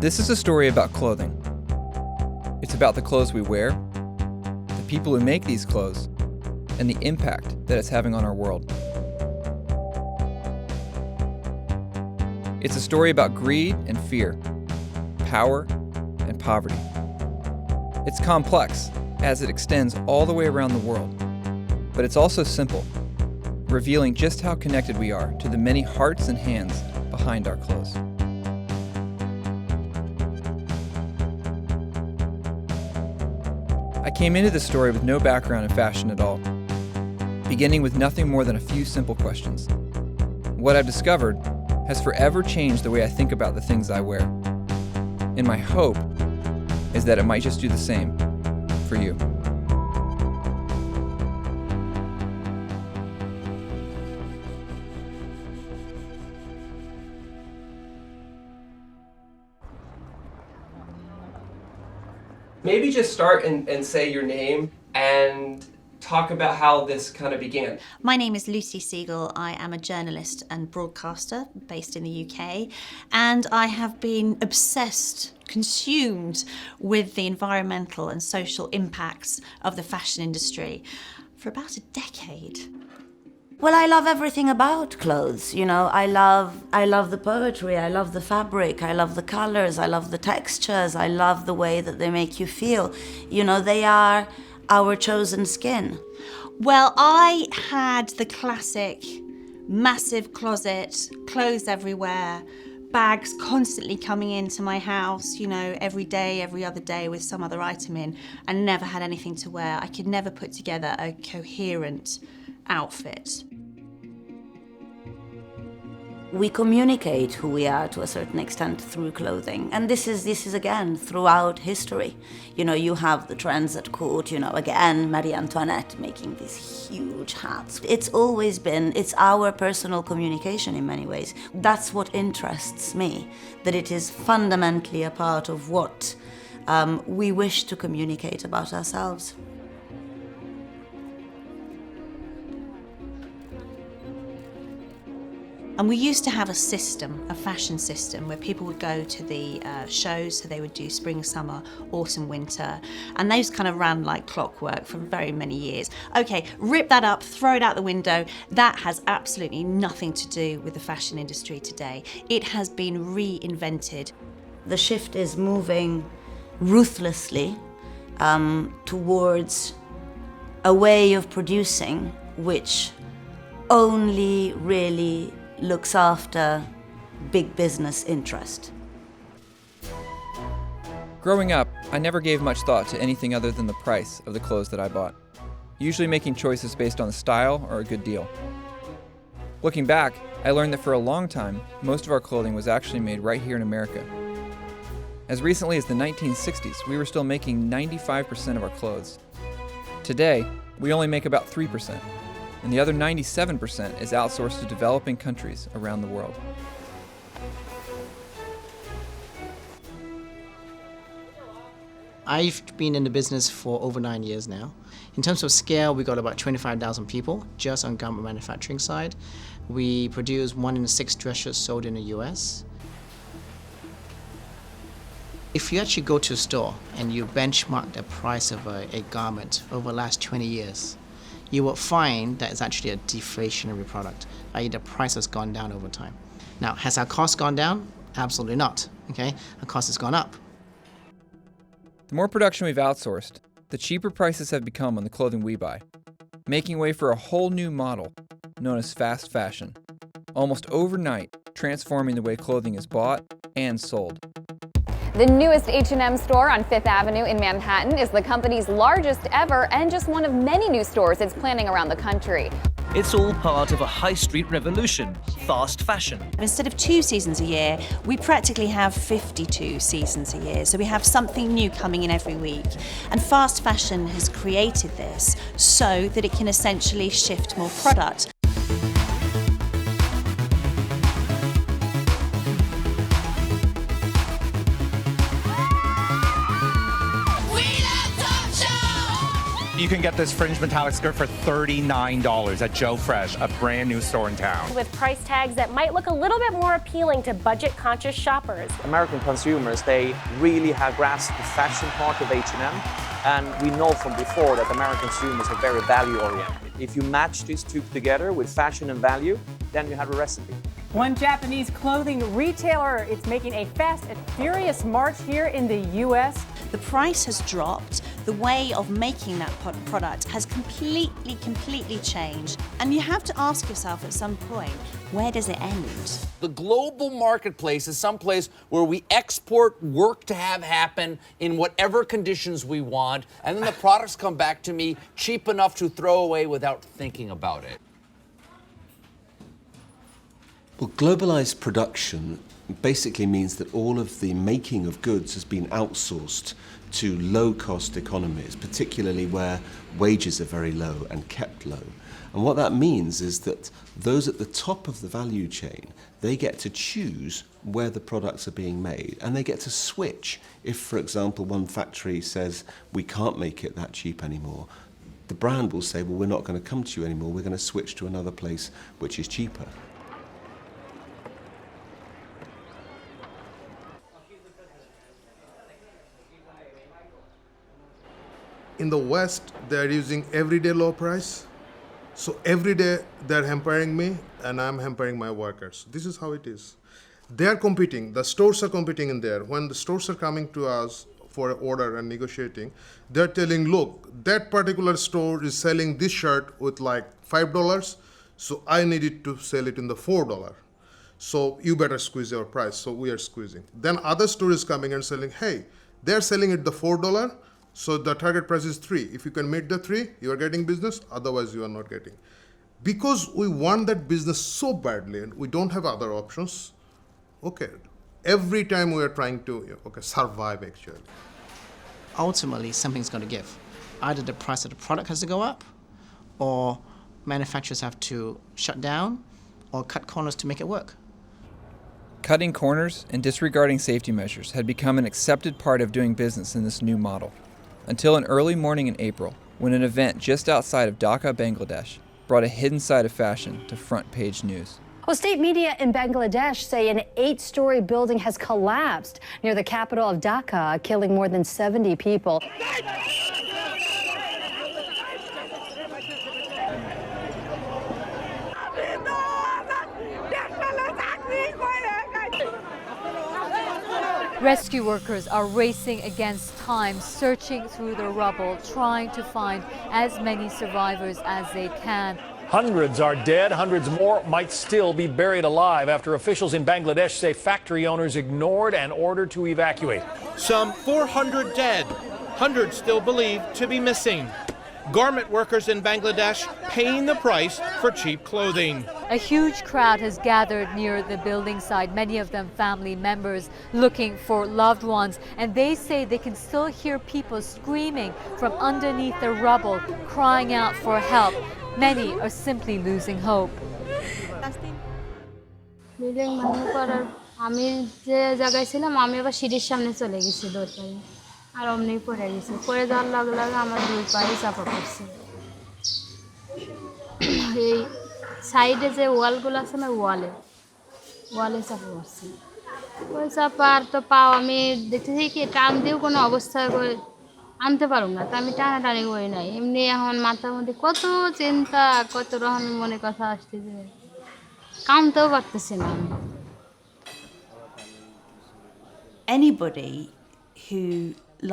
This is a story about clothing. It's about the clothes we wear, the people who make these clothes, and the impact that it's having on our world. It's a story about greed and fear, power and poverty. It's complex as it extends all the way around the world, but it's also simple, revealing just how connected we are to the many hearts and hands behind our clothes. I came into this story with no background in fashion at all, beginning with nothing more than a few simple questions. What I've discovered has forever changed the way I think about the things I wear. And my hope is that it might just do the same for you. Maybe just start and say your name and talk about how this kind of began. My name is Lucy Siegle. I am a journalist and broadcaster based in the UK, and I have been obsessed, consumed with the environmental and social impacts of the fashion industry for about a decade. Well, I love everything about clothes, you know. I love the poetry, I love the fabric, I love the colors, I love the textures, I love the way that they make you feel. You know, they are our chosen skin. Well, I had the classic massive closet, clothes everywhere, bags constantly coming into my house, you know, every day, every other day with some other item in, and never had anything to wear. I could never put together a coherent outfit. We communicate who we are to a certain extent through clothing. And this is again throughout history. You know, you have the trends at court, you know, again, Marie Antoinette making these huge hats. It's always been, it's our personal communication in many ways. That's what interests me, that it is fundamentally a part of what we wish to communicate about ourselves. And we used to have a system, a fashion system, where people would go to the shows, so they would do spring, summer, autumn, winter, and those kind of ran like clockwork for very many years. Okay, rip that up, throw it out the window. That has absolutely nothing to do with the fashion industry today. It has been reinvented. The shift is moving ruthlessly towards a way of producing which only really looks after big business interest. Growing up, I never gave much thought to anything other than the price of the clothes that I bought, usually making choices based on the style or a good deal. Looking back, I learned that for a long time, most of our clothing was actually made right here in America. As recently as the 1960s, we were still making 95% of our clothes. Today, we only make about 3%. And the other 97% is outsourced to developing countries around the world. I've been in the business for over 9 years now. In terms of scale, we got about 25,000 people just on garment manufacturing side. We produce 1 in 6 dress shirts sold in the US. If you actually go to a store and you benchmark the price of a garment over the last 20 years, you will find that it's actually a deflationary product, i.e. the price has gone down over time. Now, has our cost gone down? Absolutely not, okay? Our cost has gone up. The more production we've outsourced, the cheaper prices have become on the clothing we buy, making way for a whole new model known as fast fashion, almost overnight transforming the way clothing is bought and sold. The newest H&M store on Fifth Avenue in Manhattan is the company's largest ever and just one of many new stores it's planning around the country. It's all part of a high street revolution, fast fashion. Instead of 2 seasons a year, we practically have 52 seasons a year. So we have something new coming in every week. And fast fashion has created this so that it can essentially shift more product. You can get this fringe metallic skirt for $39 at Joe Fresh, a brand new store in town. With price tags that might look a little bit more appealing to budget-conscious shoppers. American consumers, they really have grasped the fashion part of H&M, and we know from before that American consumers are very value-oriented. If you match these two together with fashion and value, then you have a recipe. One Japanese clothing retailer is making a fast and furious march here in the U.S. The price has dropped. The way of making that product has completely changed. And you have to ask yourself at some point, where does it end? The global marketplace is someplace where we export work to have happen in whatever conditions we want, and then the products come back to me cheap enough to throw away without thinking about it. Well, globalized production basically means that all of the making of goods has been outsourced to low-cost economies, particularly where wages are very low and kept low. And what that means is that those at the top of the value chain, they get to choose where the products are being made, and they get to switch. If, for example, one factory says, we can't make it that cheap anymore, the brand will say, well, we're not going to come to you anymore, we're going to switch to another place which is cheaper. In the West, they're using everyday low price. So every day they're hampering me and I'm hampering my workers. This is how it is. They're competing, the stores are competing in there. When the stores are coming to us for an order and negotiating, they're telling, look, that particular store is selling this shirt with like $5, so I need it to sell it in the $4. So you better squeeze your price, so we are squeezing. Then other store is coming and selling, hey, they're selling it the $4, so the target price is 3. If you can meet the 3, you are getting business, otherwise you are not getting. Because we want that business so badly and we don't have other options, okay, every time we are trying to survive actually. Ultimately, something's going to give. Either the price of the product has to go up, or manufacturers have to shut down or cut corners to make it work. Cutting corners and disregarding safety measures had become an accepted part of doing business in this new model. Until an early morning in April, when an event just outside of Dhaka, Bangladesh, brought a hidden side of fashion to front-page news. Well, state media in Bangladesh say an 8-story building has collapsed near the capital of Dhaka, killing more than 70 people. Rescue workers are racing against time, searching through the rubble, trying to find as many survivors as they can. Hundreds are dead. Hundreds more might still be buried alive after officials in Bangladesh say factory owners ignored an order to evacuate. Some 400 dead, hundreds still believed to be missing. Garment workers in Bangladesh paying the price for cheap clothing. A huge crowd has gathered near the building site, many of them family members looking for loved ones. And they say they can still hear people screaming from underneath the rubble, crying out for help. Many are simply losing hope. আর অমনি পড়ে গেছে পড়ে যাওয়ার লগে লগে আমার দুই পায়ে চাপা পড়ছে এই সাইডে যে ওয়ালগুলো আছে না ওয়ালে চাপা পড়ছে ওই চাপার তো পাও আমি দেখতেছি কি টান দিয়েও কোনো অবস্থা আনতে পারুম না তা আমি টানাটানি করি নাই এমনি এখন মাথার মধ্যে কত চিন্তা কত রকম মনে কথা আসতেছে কামতেও পারতেছি না Anybody who,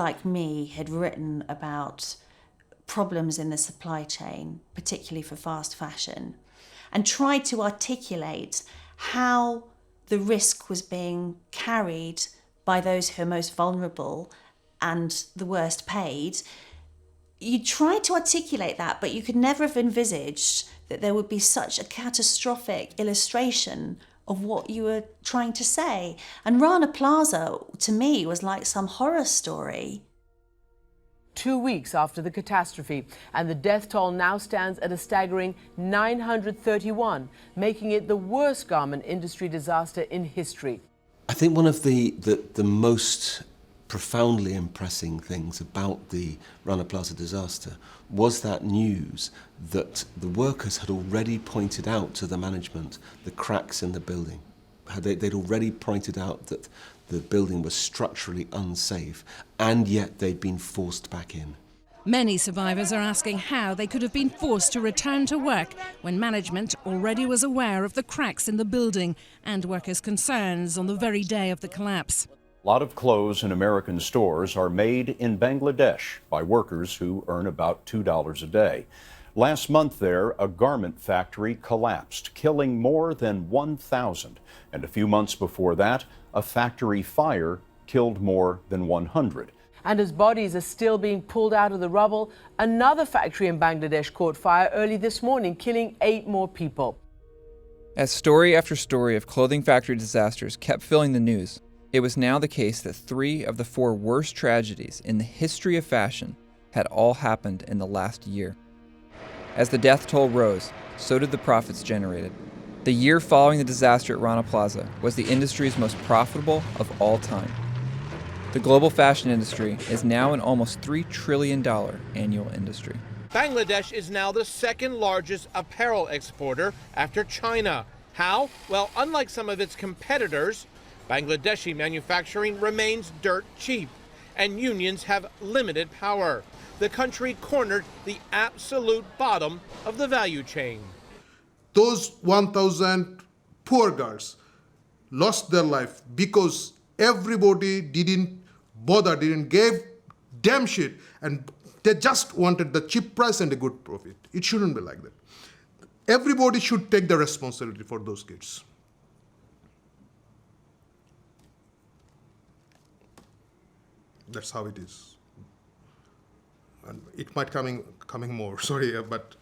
like me, had written about problems in the supply chain, particularly for fast fashion, and tried to articulate how the risk was being carried by those who are most vulnerable and the worst paid, you tried to articulate that, but you could never have envisaged that there would be such a catastrophic illustration of what you were trying to say. And Rana Plaza, to me, was like some horror story. 2 weeks after the catastrophe, and the death toll now stands at a staggering 931, making it the worst garment industry disaster in history. I think one of the most profoundly impressing things about the Rana Plaza disaster was that news that the workers had already pointed out to the management the cracks in the building. They'd already pointed out that the building was structurally unsafe, and yet they'd been forced back in. Many survivors are asking how they could have been forced to return to work when management already was aware of the cracks in the building and workers' concerns on the very day of the collapse. A lot of clothes in American stores are made in Bangladesh by workers who earn about $2 a day. Last month there, a garment factory collapsed, killing more than 1,000. And a few months before that, a factory fire killed more than 100. And as bodies are still being pulled out of the rubble, another factory in Bangladesh caught fire early this morning, killing 8 more people. As story after story of clothing factory disasters kept filling the news, it was now the case that 3 of the 4 worst tragedies in the history of fashion had all happened in the last year. As the death toll rose, so did the profits generated. The year following the disaster at Rana Plaza was the industry's most profitable of all time. The global fashion industry is now an almost $3 trillion annual industry. Bangladesh is now the second largest apparel exporter after China. How? Well, unlike some of its competitors, Bangladeshi manufacturing remains dirt cheap, and unions have limited power. The country cornered the absolute bottom of the value chain. Those 1,000 poor girls lost their life because everybody didn't give damn shit, and they just wanted the cheap price and a good profit. It shouldn't be like that. Everybody should take the responsibility for those kids. That's how it is. And it might coming more, sorry, but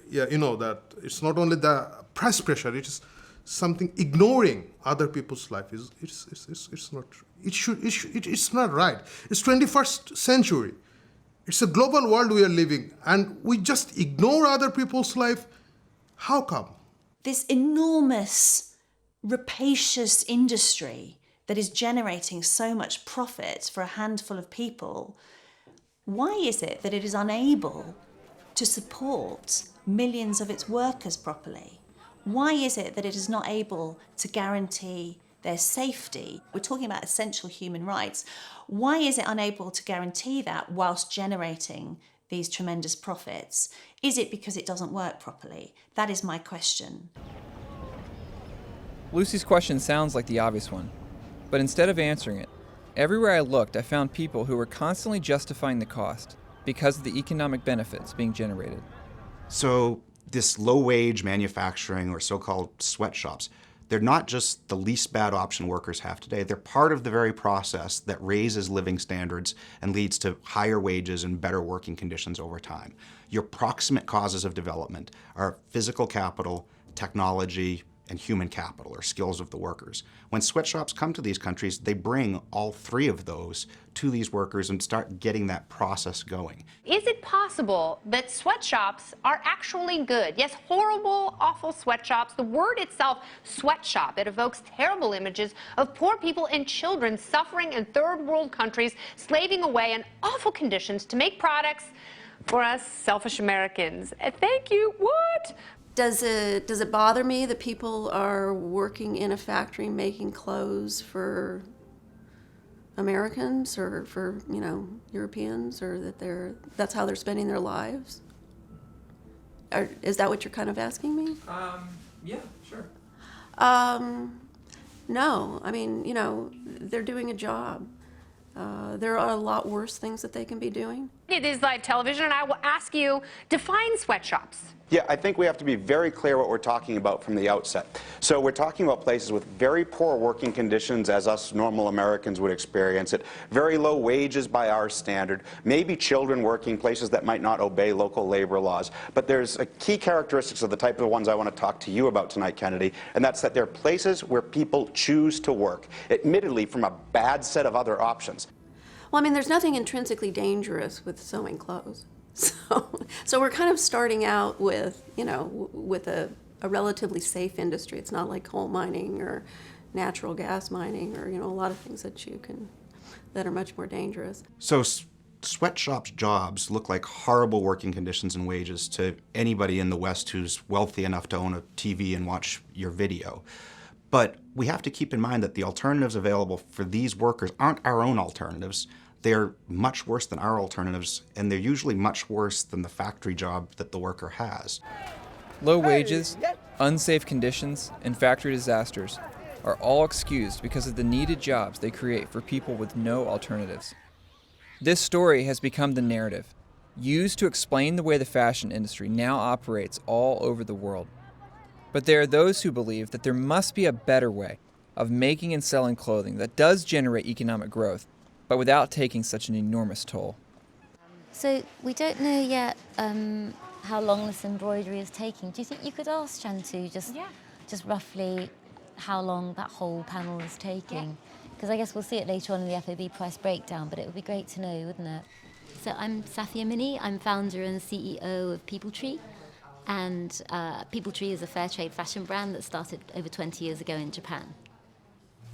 yeah, you know that it's not only the price pressure, it is something ignoring other people's life. It's not true. It's not right. It's 21st century. It's a global world we are living, and we just ignore other people's life. How come? This enormous, rapacious industry that is generating so much profit for a handful of people, why is it that it is unable to support millions of its workers properly? Why is it that it is not able to guarantee their safety? We're talking about essential human rights. Why is it unable to guarantee that whilst generating these tremendous profits? Is it because it doesn't work properly? That is my question. Lucy's question sounds like the obvious one, but instead of answering it, everywhere I looked, I found people who were constantly justifying the cost because of the economic benefits being generated. So this low-wage manufacturing or so-called sweatshops, they're not just the least bad option workers have today. They're part of the very process that raises living standards and leads to higher wages and better working conditions over time. Your proximate causes of development are physical capital, technology, and human capital, or skills of the workers. When sweatshops come to these countries, they bring all 3 of those to these workers and start getting that process going. Is it possible that sweatshops are actually good? Yes, horrible, awful sweatshops. The word itself, sweatshop, it evokes terrible images of poor people and children suffering in third world countries, slaving away in awful conditions to make products for us selfish Americans. Thank you. What? Does it bother me that people are working in a factory making clothes for Americans or for, Europeans, or that that's how they're spending their lives? Is that what you're kind of asking me? Yeah, sure. No, I mean, they're doing a job. There are a lot worse things that they can be doing. It is live television, and I will ask you, define sweatshops. Yeah, I think we have to be very clear what we're talking about from the outset. So we're talking about places with very poor working conditions, as us normal Americans would experience it, very low wages by our standard, maybe children working places that might not obey local labor laws. But there's a key characteristics of the type of ones I want to talk to you about tonight, Kennedy, and that's that they're places where people choose to work, admittedly from a bad set of other options. Well, I mean, there's nothing intrinsically dangerous with sewing clothes. So we're kind of starting out with, with a relatively safe industry. It's not like coal mining or natural gas mining or, a lot of things that you can that are much more dangerous. So sweatshops jobs look like horrible working conditions and wages to anybody in the West who's wealthy enough to own a TV and watch your video. But we have to keep in mind that the alternatives available for these workers aren't our own alternatives. They're much worse than our alternatives, and they're usually much worse than the factory job that the worker has. Low wages, unsafe conditions, and factory disasters are all excused because of the needed jobs they create for people with no alternatives. This story has become the narrative, used to explain the way the fashion industry now operates all over the world. But there are those who believe that there must be a better way of making and selling clothing that does generate economic growth, but without taking such an enormous toll. So we don't know yet how long this embroidery is taking. Do you think you could ask Chantu just roughly how long that whole panel is taking? Because I guess we'll see it later on in the FOB price breakdown, but it would be great to know, wouldn't it? So I'm SAFİA Mini. I'm founder and CEO of People Tree. And People Tree is a fair trade fashion brand that started over 20 years ago in Japan.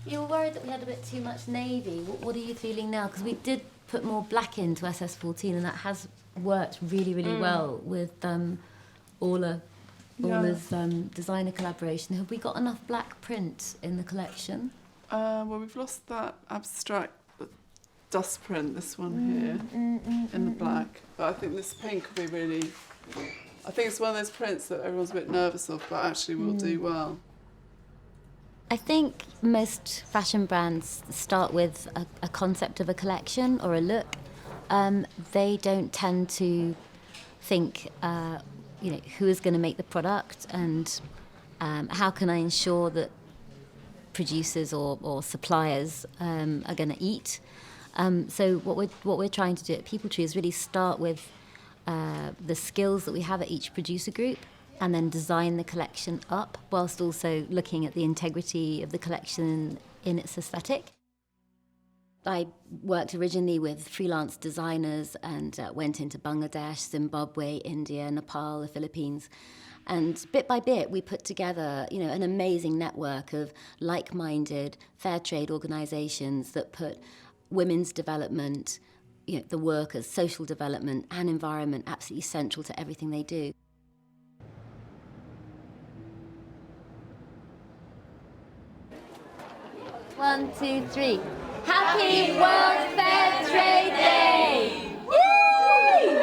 You were worried that we had a bit too much navy. What are you feeling now? Because we did put more black into SS14, and that has worked really, really well with Orla's designer collaboration. Have we got enough black print in the collection? Well, we've lost that abstract dust print, this one here, in the black. But I think this pink will be really... I think it's one of those prints that everyone's a bit nervous of, but actually will do well. I think most fashion brands start with a concept of a collection or a look. They don't tend to think, who is going to make the product and how can I ensure that producers or suppliers are going to eat. So what we're trying to do at People Tree is really start with the skills that we have at each producer group and then design the collection up whilst also looking at the integrity of the collection in its aesthetic. I worked originally with freelance designers and went into Bangladesh, Zimbabwe, India, Nepal, the Philippines. And bit by bit, we put together, an amazing network of like-minded fair trade organisations that put women's development, the workers' social development and environment absolutely central to everything they do. One, two, three. Happy World Fair Trade Day! Yay!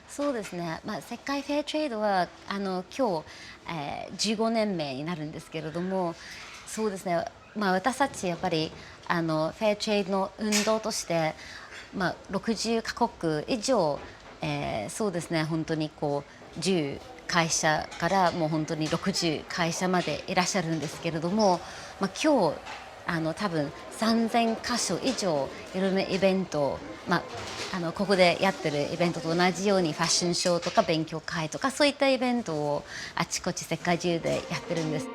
そうですね。世界フェアトレードは今日、15年目になるんですけれども、そうですね。私たちやっぱりフェアトレードの運動として、60カ国以上、そうですね。本当に10会社からもう本当に60会社までいらっしゃるんですけれども、今日多分3000箇所以上いろんなイベント、ここでやってるイベントと同じようにファッションショーとか勉強会とかそういったイベントをあちこち世界中でやってるんです。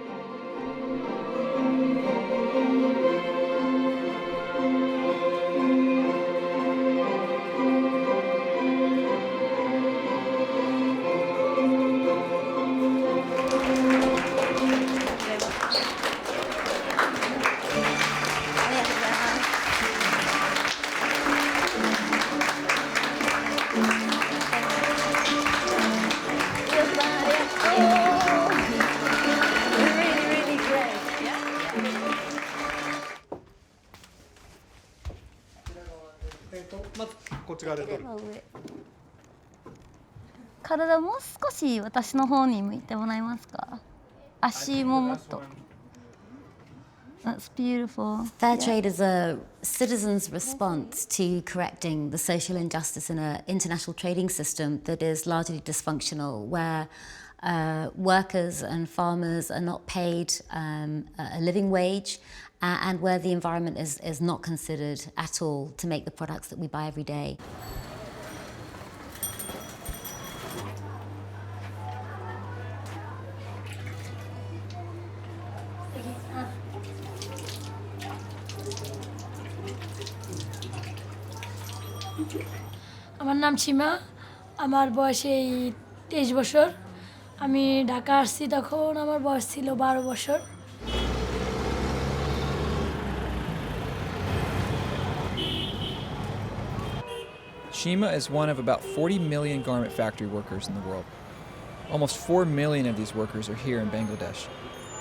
体もう少し私の方に向いてもらえますか？足ももっと。That's beautiful. Fair trade is a citizen's response to correcting the social injustice in an international trading system that is largely dysfunctional, where workers and farmers are not paid a living wage, and where the environment is not considered at all to make the products that we buy every day. আমার নাম সীমা, আমার বয়স এই 23 বছর। আমি ঢাকা আসছি তখন আমার বয়স ছিল 12 বছর। SHIMA is one of about 40 million garment factory workers in the world. Almost 4 million of these workers are here in Bangladesh,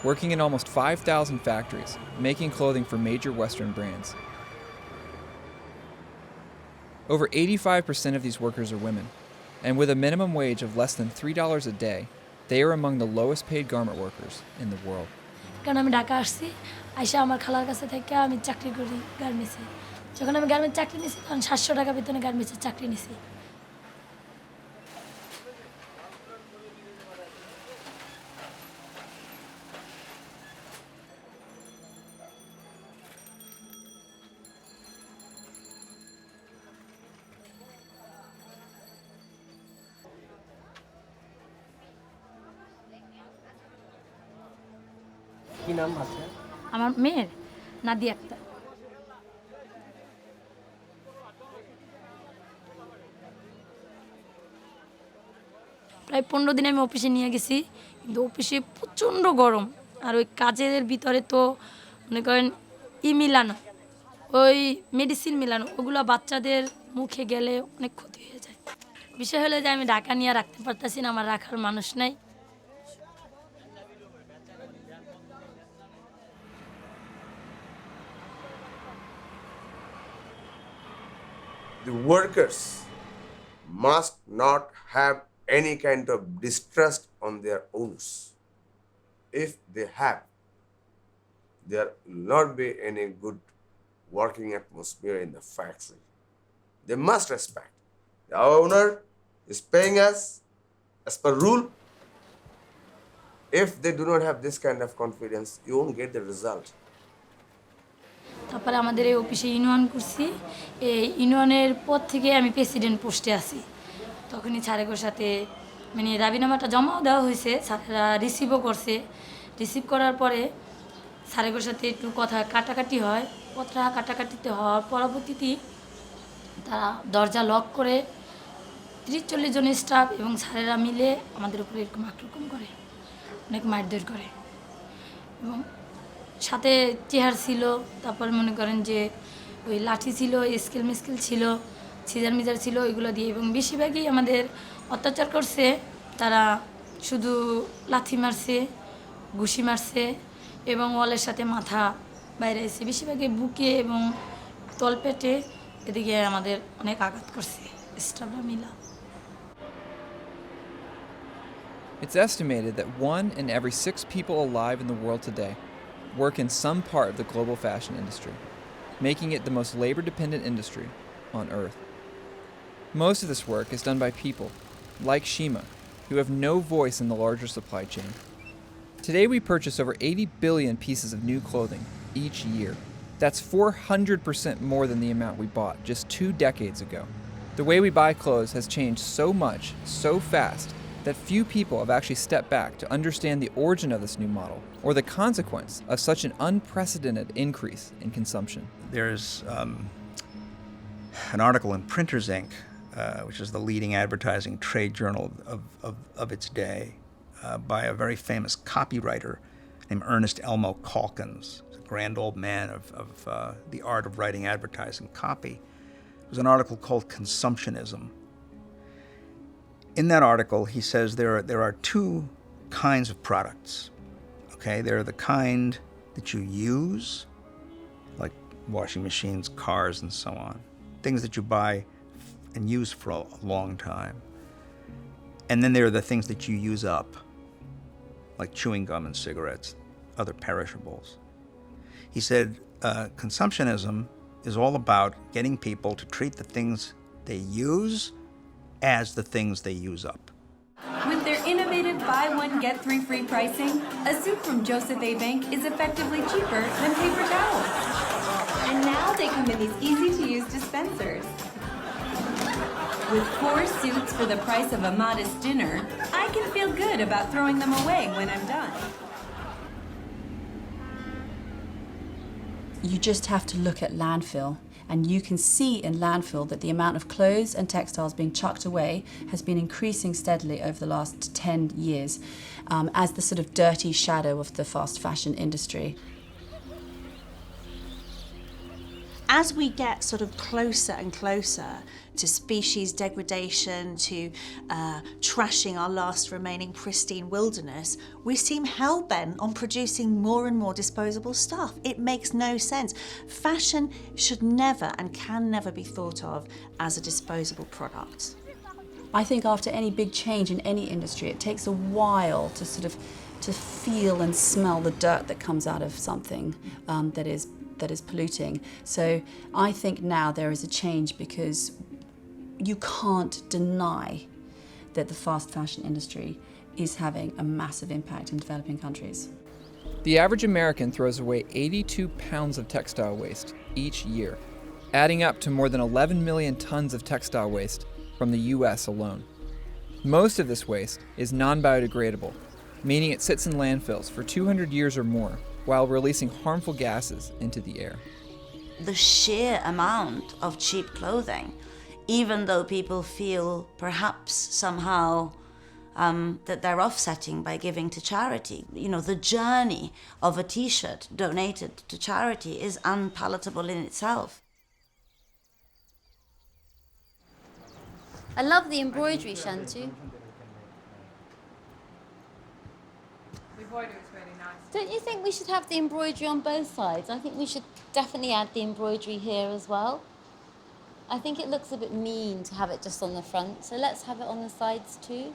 working in almost 5,000 factories, making clothing for major Western brands. Over 85% of these workers are women, and with a minimum wage of less than $3 a day, they are among the lowest paid garment workers in the world. কারণ আমি ঢাকা আসছি আইসা আমার খালার কাছে থেকে আমি চাকরি করি গার্মেন্টসে যখন আমি গার্মেন্টস চাকরি নিছি তখন 700 টাকা বেতনে গার্মেন্টসের চাকরি নিছি কি নাম আছে আমার মেয়ের নাদিয়া আক্তার প্রায় 15 দিন আমি অফিসে নিয়ে গেছি কিন্তু অফিসে প্রচণ্ড গরম আর ওই কাজের ভিতরে তো মনে করেন মিলানো ওই মেডিসিন মিলানো ওগুলো বাচ্চাদের মুখে গেলে অনেক ক্ষতি হয়ে যায় বিষয় হলো যে আমি ঢাকা নিয়ে রাখতে পারতাছি না আমার রাখার মানুষ নাই The workers must not have any kind of distrust on their owns. If they have, there will not be any good working atmosphere in the factory. They must respect. The owner is paying us as per rule. If they do not have this kind of confidence, you won't get the result. তারপরে আমাদের এই অফিসে union করছি এই ইউনিয়নের পর থেকে আমি প্রেসিডেন্ট পোস্টে আছি তখনই স্যারের সাথে মানে দাবিনামাটা জমাও দেওয়া হয়েছে স্যারেরা রিসিভও করছে রিসিভ করার পরে স্যারের সাথে একটু কথা কাটাকাটি হয় কথা কাটাকাটিতে হওয়ার পরবর্তীতে তারা দরজা লক করে 30-40 জন স্টাফ এবং স্যারেরা মিলে আমাদের উপরে এরকম আক্রমণ করে অনেক মারধর করে এবং সাথে চেয়ার ছিল তারপর মনে করেন যে ওই লাঠি ছিল স্কেল মিস্কেল ছিল সিজার মিজার ছিল ওইগুলো দিয়ে এবং বেশিরভাগই আমাদের অত্যাচার করছে তারা শুধু লাথি মারছে ঘুষি মারছে এবং ওয়ালের সাথে মাথা বাইরে এসে বেশিরভাগই বুকে এবং তলপেটে এদিকে আমাদের অনেক আঘাত করছে স্টাফরা মিলা It's estimated that 1 in every 6 people alive in the world today work in some part of the global fashion industry, making it the most labor-dependent industry on Earth. Most of this work is done by people, like SHIMA, who have no voice in the larger supply chain. Today we purchase over 80 billion pieces of new clothing each year. That's 400% more than the amount we bought just 2 decades ago. The way we buy clothes has changed so much, so fast, that few people have actually stepped back to understand the origin of this new model or the consequence of such an unprecedented increase in consumption. There's an article in Printers Inc., which is the leading advertising trade journal of its day, by a very famous copywriter named Ernest Elmo Calkins, a grand old man of the art of writing advertising copy. It was an article called Consumptionism. In that article, he says there are 2 kinds of products. Okay, there are the kind that you use, like washing machines, cars, and so on. Things that you buy and use for a long time. And then there are the things that you use up, like chewing gum and cigarettes, other perishables. He said consumptionism is all about getting people to treat the things they use as the things they use up. With their innovative buy one, get 3 free pricing, a suit from Joseph A. Bank is effectively cheaper than paper towels. And now they come in these easy-to-use dispensers. With 4 suits for the price of a modest dinner, I can feel good about throwing them away when I'm done. You just have to look at landfill, and you can see in landfill that the amount of clothes and textiles being chucked away has been increasing steadily over the last 10 years as the sort of dirty shadow of the fast fashion industry. as we get sort of closer and closer to species degradation, to trashing our last remaining pristine wilderness, we seem hell-bent on producing more and more disposable stuff. It makes no sense. Fashion should never and can never be thought of as a disposable product. I think after any big change in any industry, it takes a while to sort of to feel and smell the dirt that comes out of something that is polluting. So I think now there is a change because you can't deny that the fast fashion industry is having a massive impact in developing countries. The average American throws away 82 pounds of textile waste each year, adding up to more than 11 million tons of textile waste from the US alone. Most of this waste is non-biodegradable, meaning it sits in landfills for 200 years or more while releasing harmful gases into the air. The sheer amount of cheap clothing, even though people feel perhaps somehow that they're offsetting by giving to charity. You know, the journey of a t-shirt donated to charity is unpalatable in itself. I love the embroidery, Shantu. The embroidery is really nice. Don't you think we should have the embroidery on both sides? I think we should definitely add the embroidery here as well. I think it looks a bit mean to have it just on the front, so let's have it on the sides too.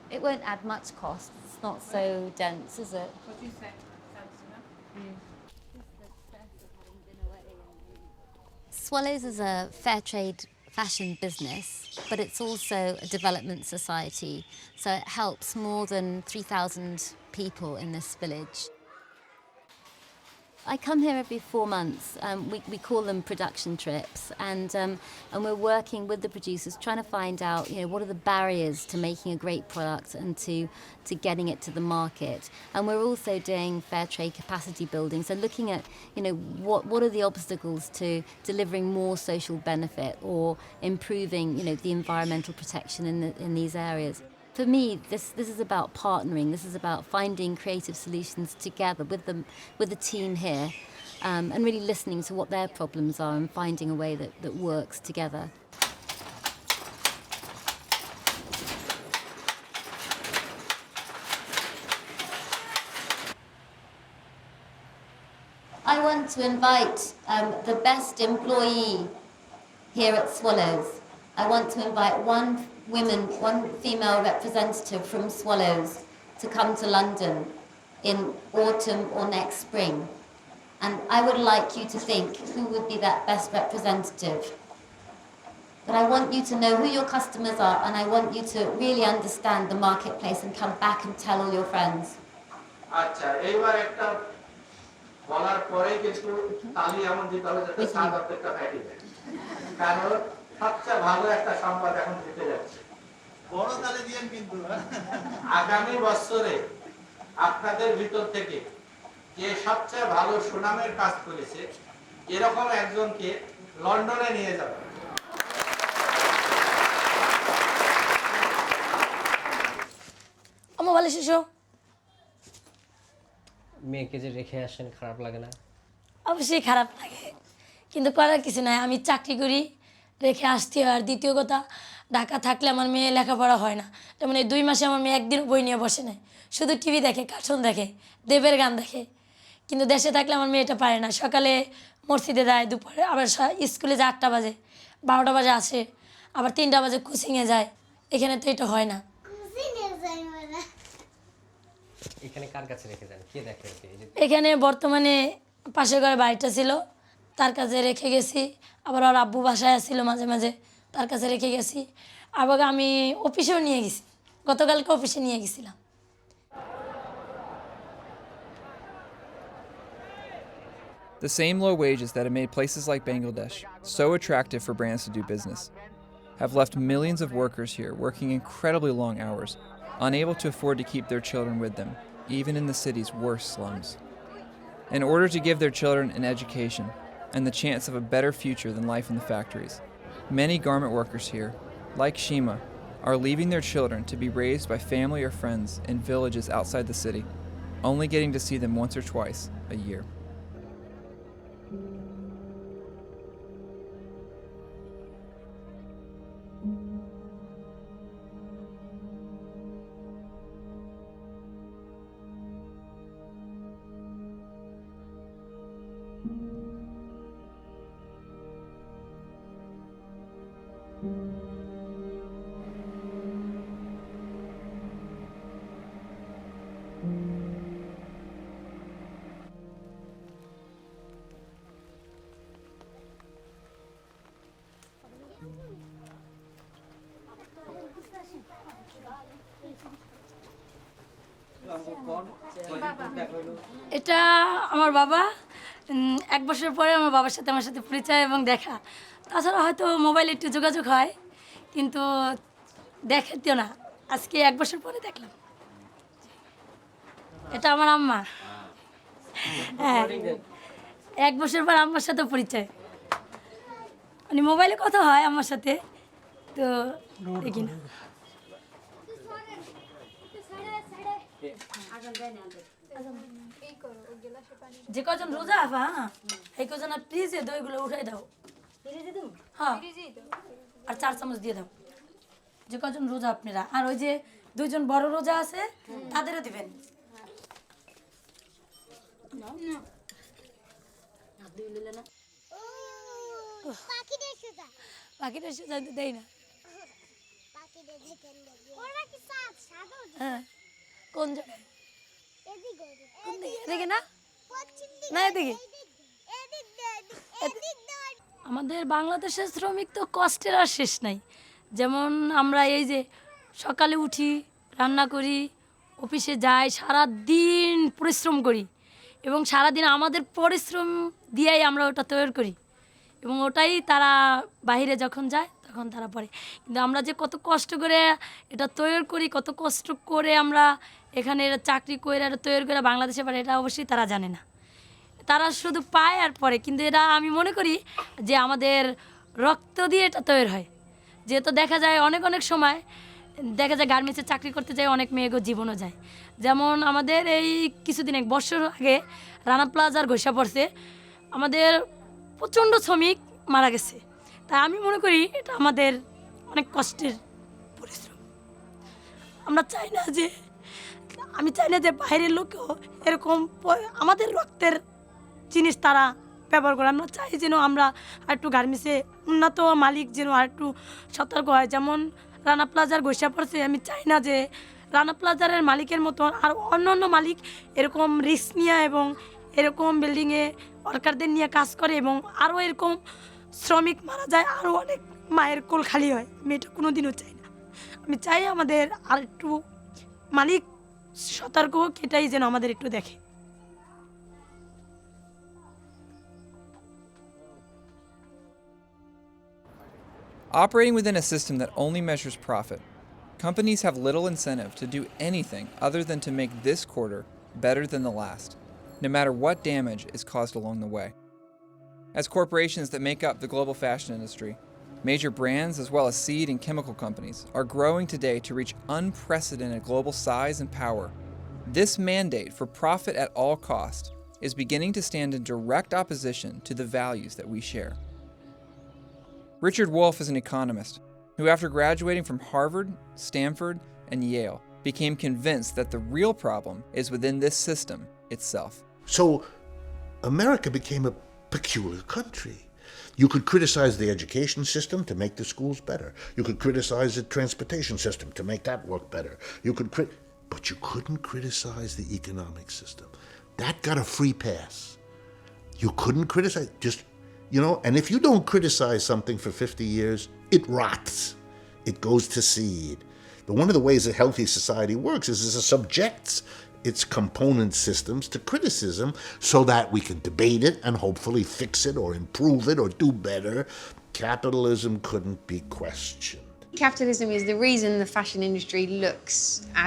It won't add much cost. It's not so dense, is it? What do you think? Sounds enough? Swallows is a fair trade fashion business, but it's also a development society, so it helps more than 3,000 people in this village. I come here every 4 months. We call them production trips, and we're working with the producers, trying to find out, you know, what are the barriers to making a great product and to getting it to the market. And we're also doing fair trade capacity building, so looking at, you know, what are the obstacles to delivering more social benefit or improving, you know, the environmental protection in these areas. For me, this is about partnering. This is about finding creative solutions together with the team here, and really listening to what their problems are and finding a way that works together. I want to invite the best employee here at Swallows. I want to invite one female representative from Swallows to come to London in autumn or next spring. And I would like you to think who would be that best representative. But I want you to know who your customers are, and I want you to really understand the marketplace and come back and tell all your friends. সবচেয়ে ভালো একটা সংবাদ এখন দিতে যাচ্ছে বড় তালে দিয়েন কিন্তু আগামী বছরে আপনাদের ভিতর থেকে যে সবচেয়ে ভালো সুনামের কাজ করেছে এরকম একজনকে লন্ডনে নিয়ে যাবেন আমার ভালো শিশু মেয়েকে যে রেখে আসেন খারাপ লাগে না? অবশ্যই খারাপ লাগে, কিন্তু করার কিছু নাই। আমি চাকরি করি, রেখে আসতে হয়। আর দ্বিতীয় কথা, ঢাকা থাকলে আমার মেয়ে লেখাপড়া হয় না। যেমন এই 2 মাসে আমার মেয়ে একদিন বই নিয়ে বসে নেয়, শুধু টিভি দেখে, কার্টুন দেখে, দেবের গান দেখে। কিন্তু দেশে থাকলে আমার মেয়ে এটা পারে না। সকালে মসজিদে যায়, দুপুরে আবার স্কুলে যায় 8টা বাজে, 12টা বাজে আসে, আবার 3টা বাজে কোচিংয়ে যায়। এখানে তো এটা হয় না। এখানে কার কাছে রেখে যান? কে দেখে? এখানে বর্তমানে পাশের ঘরে বাড়িটা ছিল, তার কাছে রেখে গেছি। আবার ওর আব্বু বাসায় আসছিল, মাঝে মাঝে তার কাছে রেখে গেছি। আবার আমি অফিসেও নিয়ে গেছি, গতকালকে অফিসে নিয়ে গেছিলাম। The same low wages that have made places like Bangladesh so attractive for brands to do business have left millions of workers here working incredibly long hours, unable to afford to keep their children with them, even in the city's worst slums. In order to give their children an education and the chance of a better future than life in the factories, many garment workers here, like SHIMA, are leaving their children to be raised by family or friends in villages outside the city, only getting to see them once or twice a year. এটা আমার বাবা। 1 বছর পরে আমার বাবার সাথে আমার সাথে পরিচয় এবং দেখা। তাছাড়া হয়তো মোবাইলে একটু যোগাযোগ হয়, কিন্তু দেখাতেও না। আজকে 1 বছর পরে দেখলাম। এটা আমার আম্মা। হ্যাঁ, 1 বছর পর আম্মার সাথে পরিচয়। মানে মোবাইলে কথা হয় আমার সাথে, তো দেখি না। যে কজন রোজা আফা, এই কজন আর প্লিজে দইগুলো উঠাই দাও। হ্যাঁ, আর 4 চামচ দিয়ে দাও। যে কজন রোজা আপনারা, আর ওই যে 2 জন বড় রোজা আছে তাদেরও দিবেন। পাখিটা সোজা দেয় না। হ্যাঁ, কোন জায়গায়? কোন দিকে? এদিকে না, না এদিকে। আমাদের বাংলাদেশের শ্রমিক তো কষ্টের আর শেষ নাই। যেমন আমরা এই যে সকালে উঠি, রান্না করি, অফিসে যাই, সারা দিন পরিশ্রম করি এবং সারাদিন আমাদের পরিশ্রম দিয়েই আমরা ওটা তৈরি করি এবং ওটাই তারা বাইরে যখন যায় তখন তারা পড়ে। কিন্তু আমরা যে কত কষ্ট করে এটা তৈরি করি, কত কষ্ট করে আমরা এখানে চাকরি করে এটা তৈরি করে বাংলাদেশে পারে, এটা অবশ্যই তারা জানে না। তারা শুধু পায় আর পরে, কিন্তু এটা আমি মনে করি যে আমাদের রক্ত দিয়ে এটা তৈরি হয়। যেহেতু দেখা যায় অনেক অনেক সময় দেখা যায় গার্মেন্টসে চাকরি করতে যায় অনেক মেয়েগো জীবনও যায়। যেমন আমাদের এই কিছুদিন 1 বছর আগে রানা প্লাজার ঘোষণা পড়ছে, আমাদের প্রচণ্ড শ্রমিক মারা গেছে। তাই আমি মনে করি এটা আমাদের অনেক কষ্টের পরিশ্রম। আমরা চাই না যে, আমি চাই না যে বাইরের লোকেও এরকম আমাদের রক্তের জিনিস তারা ব্যবহার করে। আমরা চাই যেন আমরা আর একটু গার্মেন্টসে উন্নত মালিক যেন আর একটু সতর্ক হয়। যেমন রানা প্লাজার ঘোষণা পড়ছে, আমি চাই না যে রানা প্লাজারের মালিকের মতো আর অন্য মালিক এরকম রিস্ক নিয়ে এবং এরকম বিল্ডিংয়ে ওয়ার্কারদের নিয়ে কাজ করে এবং আরও এরকম শ্রমিক মারা যায়, আরও অনেক মায়ের কোল খালি হয়। আমি এটা কোনো দিনও চাই না। আমি চাই আমাদের আর একটু মালিক সতর্ক হোক, এটাই যেন আমাদের একটু দেখে। Operating within a system that only measures profit, companies have little incentive to do anything other than to make this quarter better than the last, no matter what damage is caused along the way. As corporations that make up the global fashion industry, major brands as well as seed and chemical companies are growing today to reach unprecedented global size and power. This mandate for profit at all cost is beginning to stand in direct opposition to the values that we share. Richard Wolff is an economist who, after graduating from Harvard, Stanford, and Yale, became convinced that the real problem is within this system itself. So America became a peculiar country. You could criticize the education system to make the schools better. You could criticize the transportation system to make that work better. But you couldn't criticize the economic system. That got a free pass. You couldn't criticize, and if you don't criticize something for 50 years, it rots. It goes to seed. But one of the ways a healthy society works is it subjects its component systems to criticism so that we can debate it and hopefully fix it or improve it or do better. Capitalism couldn't be questioned. Capitalism is the reason the fashion industry looks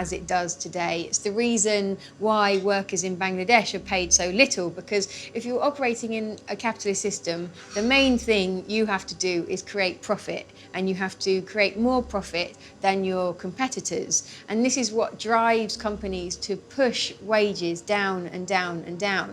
as it does today. It's the reason why workers in Bangladesh are paid so little, because if you're operating in a capitalist system, the main thing you have to do is create profit, and you have to create more profit than your competitors. And this is what drives companies to push wages down and down and down.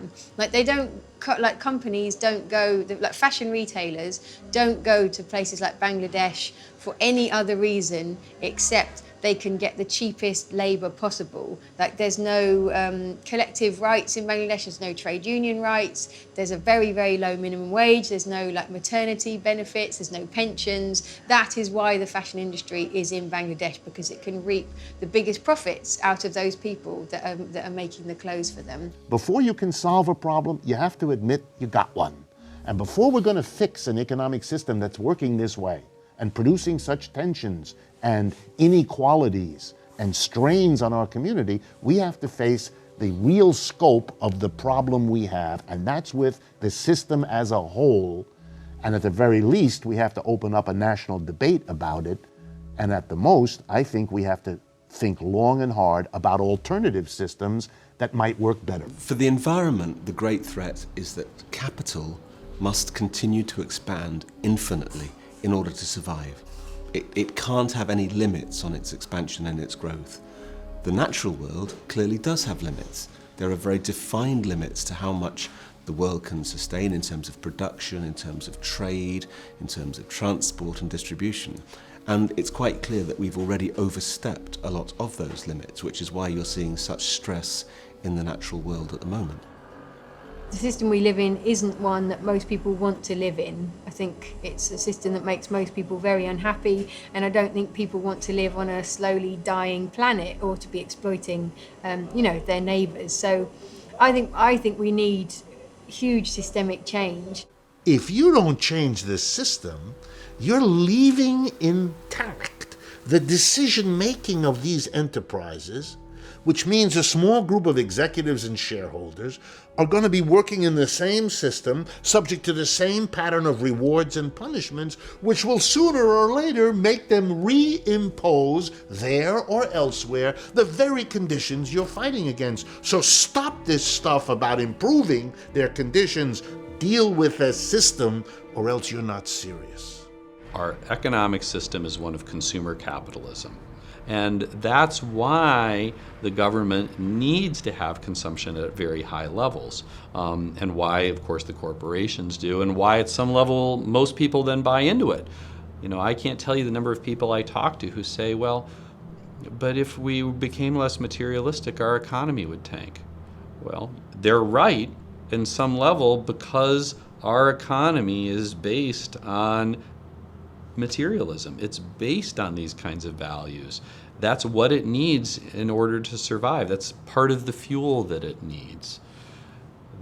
Companies don't go, like fashion retailers don't go to places like Bangladesh for any other reason except they can get the cheapest labour possible. Like there's no collective rights in Bangladesh, there's no trade union rights, there's a very, very low minimum wage, there's no like maternity benefits, there's no pensions. That is why the fashion industry is in Bangladesh, because it can reap the biggest profits out of those people that are making the clothes for them. Before you can solve a problem, you have to admit you got one. And before we're going to fix an economic system that's working this way and producing such tensions and inequalities and strains on our community, we have to face the real scope of the problem we have, and that's with the system as a whole. And at the very least, we have to open up a national debate about it. And at the most, I think we have to think long and hard about alternative systems that might work better. For the environment, the great threat is that capital must continue to expand infinitely in order to survive. It can't have any limits on its expansion and its growth. The natural world clearly does have limits. There are very defined limits to how much the world can sustain in terms of production, in terms of trade, in terms of transport and distribution. And it's quite clear that we've already overstepped a lot of those limits, which is why you're seeing such stress in the natural world at the moment. The system we live in isn't one that most people want to live in. I think it's a system that makes most people very unhappy, and I don't think people want to live on a slowly dying planet or to be exploiting, their neighbours. So I think we need huge systemic change. If you don't change this system, you're leaving intact the decision-making of these enterprises, which means a small group of executives and shareholders are going to be working in the same system, subject to the same pattern of rewards and punishments, which will sooner or later make them reimpose there or elsewhere the very conditions you're fighting against. So stop this stuff about improving their conditions. Deal with a system, or else you're not serious. Our economic system is one of consumer capitalism. And that's why the government needs to have consumption at very high levels, and why, of course, the corporations do, and why at some level most people then buy into it. I can't tell you the number of people I talk to who say, well, but if we became less materialistic, our economy would tank. Well, they're right in some level, because our economy is based on materialism. It's based on these kinds of values. That's what it needs in order to survive. That's part of the fuel that it needs.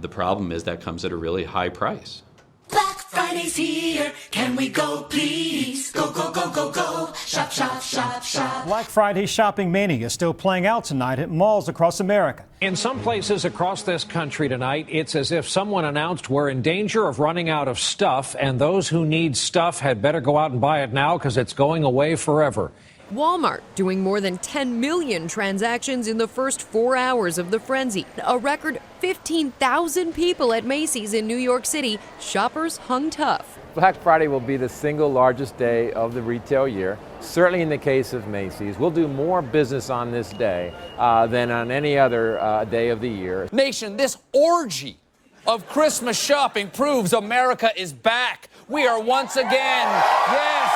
The problem is that comes at a really high price. Black Friday's here. Can we go, please? Go, go, go, go, go. Shop, shop, shop, shop. Black Friday shopping mania is still playing out tonight at malls across America. In some places across this country tonight, it's as if someone announced we're in danger of running out of stuff, and those who need stuff had better go out and buy it now because it's going away forever. Walmart doing more than 10 million transactions in the first 4 hours of the frenzy. A record 15,000 people at Macy's in New York City. Shoppers hung tough. Black Friday will be the single largest day of the retail year. Certainly in the case of Macy's, we'll do more business on this day than on any other day of the year. Nation, this orgy of Christmas shopping proves America is back. We are once again, yes,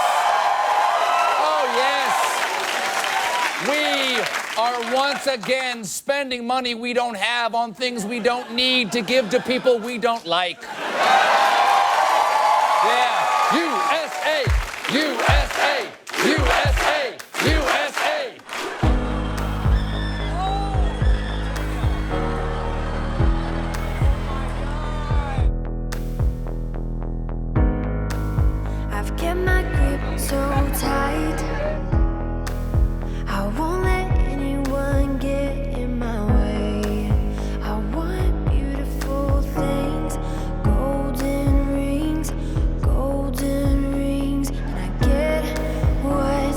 oh yes, we are once again spending money we don't have on things we don't need to give to people we don't like. Yeah, USA, USA, USA, USA. I've kept my grip so tight. I won't let anyone get in my way. I want beautiful things, golden rings, and I get what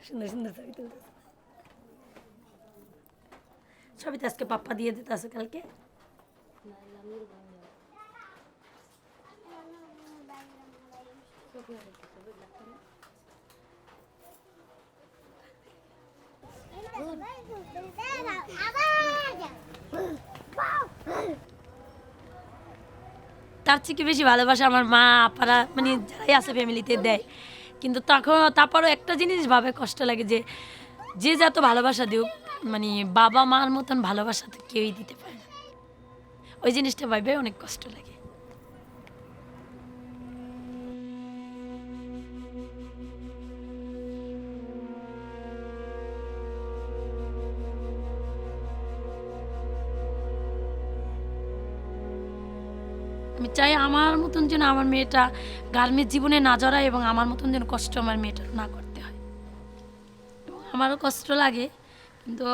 সুন্দর সুন্দর ছবি তুলতেছে ছবি তো আজকে পাপ্পা দিয়ে দিতে আছে কালকে তার থেকে বেশি ভালোবাসা আমার মা আপারা মানে যারাই আছে ফ্যামিলিতে দেয় কিন্তু তারপরও একটা জিনিস ভাবে কষ্ট লাগে যে যে যত ভালোবাসা দিও মানে বাবা মার মতন ভালোবাসা তো কেউই দিতে পারে না ওই জিনিসটা ভাবে অনেক কষ্ট লাগে আমি চাই আমার মতন যেন আমার মেয়েটা গার্মেন্টস জীবনে না জড়ায় এবং আমার মতন যেন কষ্ট আমার মেয়েটার না করতে হয় এবং আমারও কষ্ট লাগে কিন্তু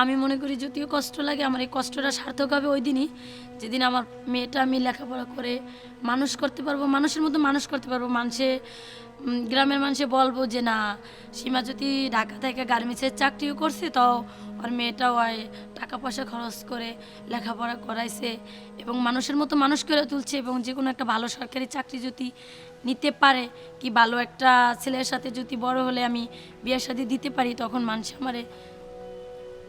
আমি মনে করি যদিও কষ্ট লাগে আমার এই কষ্টটা সার্থক হবে ওই দিনই যেদিন আমার মেয়েটা আমি লেখাপড়া করে মানুষ করতে পারবো মানুষের মতো মানুষ করতে পারবো গ্রামের মানুষে বলবো যে না সীমা যদি ঢাকা থেকে গার্মেন্টসের চাকরিও করছে তাও আর মেয়েটাও টাকা পয়সা খরচ করে লেখাপড়া করাইছে এবং মানুষের মতো মানুষ করে তুলছে এবং যে কোনো একটা ভালো সরকারি চাকরি যদি নিতে পারে কি ভালো একটা ছেলের সাথে যদি বড় হলে আমি বিয়ের শাদী দিতে পারি তখন মানুষ আমারে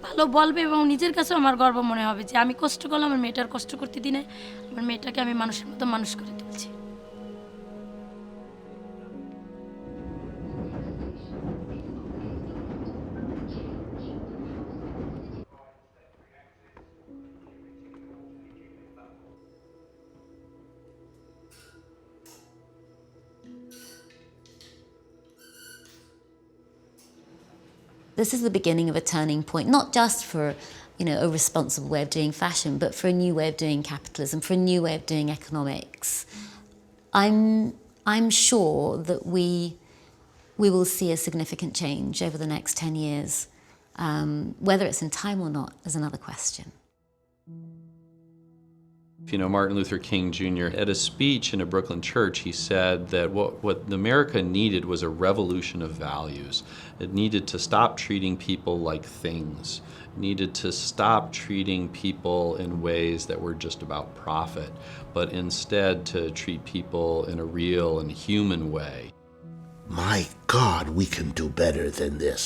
ভালো বলবে এবং নিজের কাছেও আমার গর্ব মনে হবে যে আমি কষ্ট করলাম আমার মেয়েটার কষ্ট করতে দিনে আমার মেয়েটাকে আমি মানুষের মতো মানুষ করে তুলছি This is the beginning of a turning point, not just for, a responsible way of doing fashion, but for a new way of doing capitalism, for a new way of doing economics. I'm sure that we will see a significant change over the next 10 years. Whether it's in time or not is another question. Martin Luther King Jr., at a speech in a Brooklyn church, he said that what America needed was a revolution of values. It needed to stop treating people like things. It needed to stop treating people in ways that were just about profit, but instead to treat people in a real and human way. My God, we can do better than this.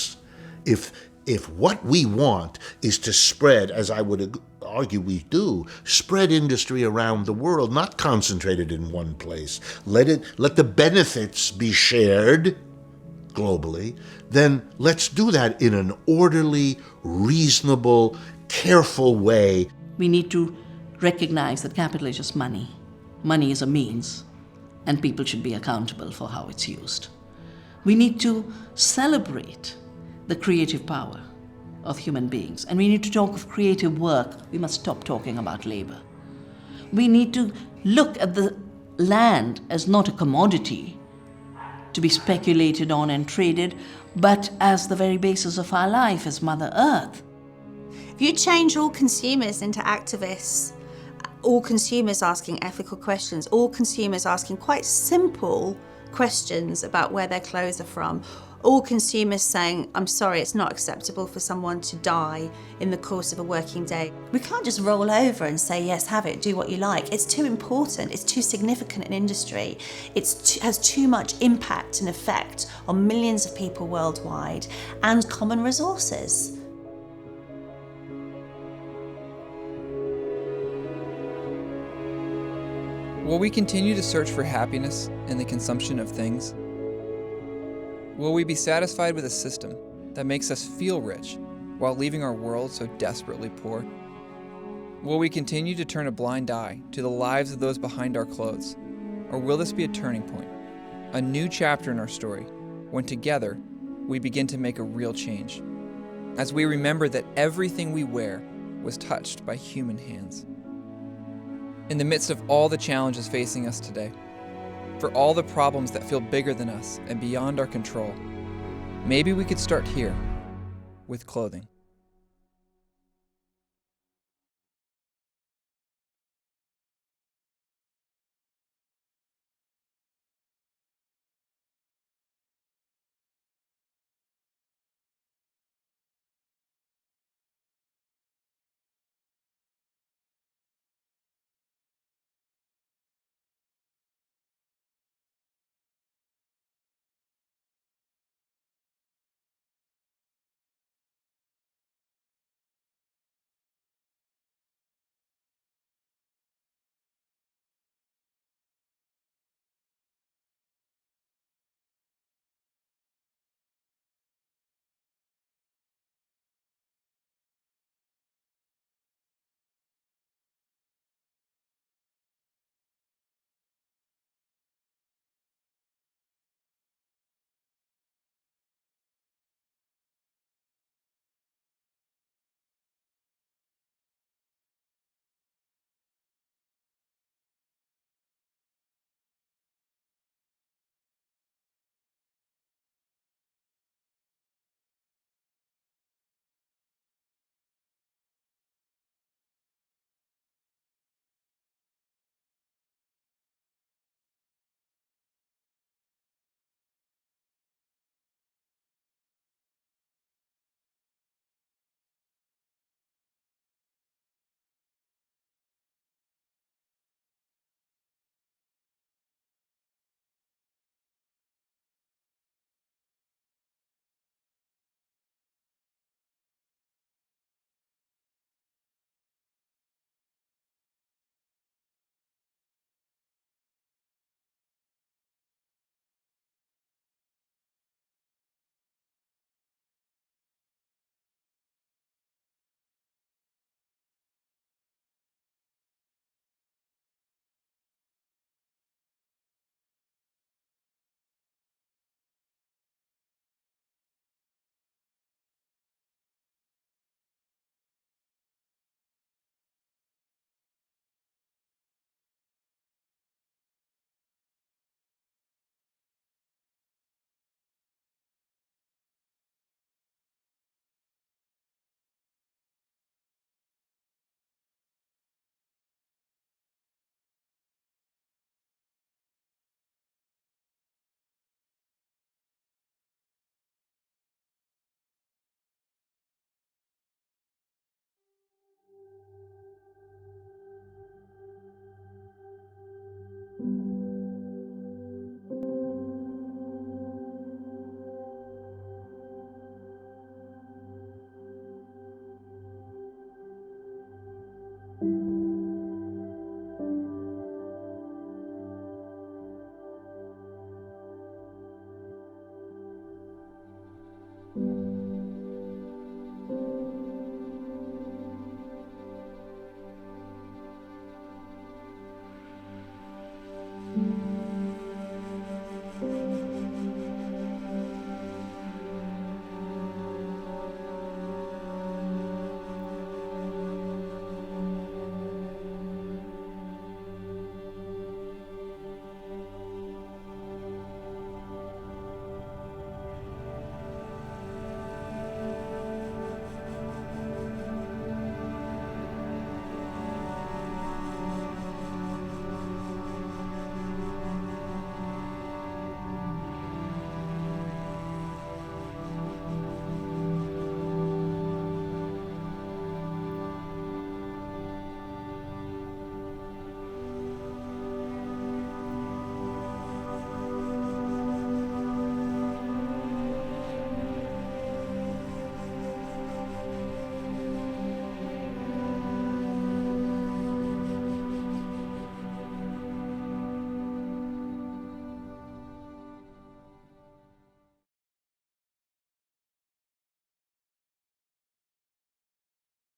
If what we want is to spread, as I would argue we do, spread industry around the world, not concentrated in one place, let the benefits be shared globally, then let's do that in an orderly, reasonable, careful way. We need to recognize that capital is just money. Money is a means, and people should be accountable for how it's used. We need to celebrate the creative power of human beings. And we need to talk of creative work. We must stop talking about labor. We need to look at the land as not a commodity to be speculated on and traded, but as the very basis of our life, as Mother Earth. If you change all consumers into activists, all consumers asking ethical questions, all consumers asking quite simple questions about where their clothes are from, all consumers saying, I'm sorry, it's not acceptable for someone to die in the course of a working day. We can't just roll over and say, yes, have it, do what you like. It's too important, it's too significant an industry. It has too much impact and effect on millions of people worldwide and common resources. Will we continue to search for happiness in the consumption of things? Will we be satisfied with a system that makes us feel rich while leaving our world so desperately poor? Will we continue to turn a blind eye to the lives of those behind our clothes? Or will this be a turning point, a new chapter in our story, when together we begin to make a real change, as we remember that everything we wear was touched by human hands? In the midst of all the challenges facing us today, for all the problems that feel bigger than us and beyond our control, maybe we could start here with clothing.